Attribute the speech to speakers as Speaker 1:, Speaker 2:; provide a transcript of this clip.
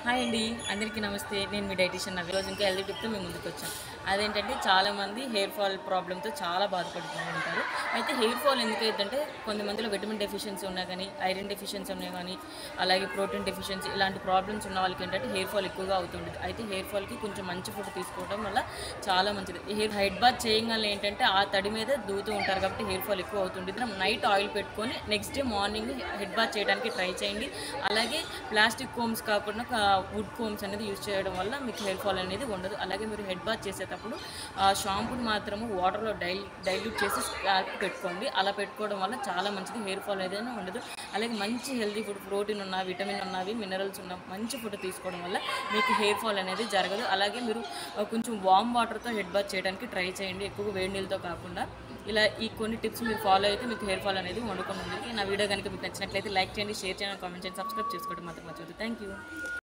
Speaker 1: Hi అండి, అందరికీ నమస్తే. నేను మీ డైటీషియన్ నవ్య. రోజు ఇంకా హెల్తీ టిప్తో మేము ముందుకు వచ్చాను. అదేంటంటే చాలామంది హెయిర్ ఫాల్ ప్రాబ్లంతో చాలా బాధపడుతూ ఉంటారు. అయితే హెయిర్ ఫాల్ ఎందుకైందంటే కొంతమందిలో విటమిన్ డెఫిషియన్సీ ఉన్నా కానీ, ఐరన్ డెఫిషియన్సీ ఉన్నా కానీ, అలాగే ప్రోటీన్ డెఫిషియన్సీ ఇలాంటి ప్రాబ్లమ్స్ ఉన్న వాళ్ళకి ఏంటంటే హెయిర్ ఫాల్ ఎక్కువగా అవుతుంటుంది. అయితే హెయిర్ ఫాల్కి కొంచెం మంచి ఫుడ్ తీసుకోవడం వల్ల చాలా మంచిది. హెడ్ బాత్ చేయగానే ఏంటంటే ఆ తడి మీద దూతూ ఉంటారు కాబట్టి హెయిర్ ఫాల్ ఎక్కువ అవుతుంటుంది. నైట్ ఆయిల్ పెట్టుకొని next day morning head bath చేయడానికి ట్రై చేయండి. అలాగే ప్లాస్టిక్ కోమ్స్ కాకుండా వుడ్ కోమ్స్ అనేది యూజ్ చేయడం వల్ల మీకు హెయిర్ ఫాల్ అనేది ఉండదు. అలాగే మీరు హెడ్ బాత్ చేసేటప్పుడు షాంపూని మాత్రము వాటర్లో డైల్యూట్ చేసి స్కాల్ప్ పెట్టుకోండి. అలా పెట్టుకోవడం వల్ల చాలా మంచిది, హెయిర్ ఫాల్ ఏదైనా ఉండదు. అలాగే మంచి హెల్తీ ఫుడ్, ప్రోటీన్ ఉన్న, విటమిన్ ఉన్నవి, మినరల్స్ ఉన్న మంచి ఫుడ్ తీసుకోవడం వల్ల మీకు హెయిర్ ఫాల్ అనేది జరగదు. అలాగే మీరు కొంచెం వామ్ వాటర్తో హెడ్ బాత్ చేయడానికి ట్రై చేయండి, ఎక్కువగా వేడి నీళ్ళతో కాకుండా. ఇలా ఈ కొన్ని టిప్స్ మీరు ఫాలో అయితే మీకు హెయిర్ ఫాల్ అనేది వండుకొని ఉంది. నా వీడియో కనుక మీకు నచ్చినట్లయితే లైక్ చేయండి, షేర్ చేయండి, కామెంట్ చేయండి, సబ్స్క్రైబ్ చేసుకోవడం మాత్రం మర్చిపోద్దు. Thank you.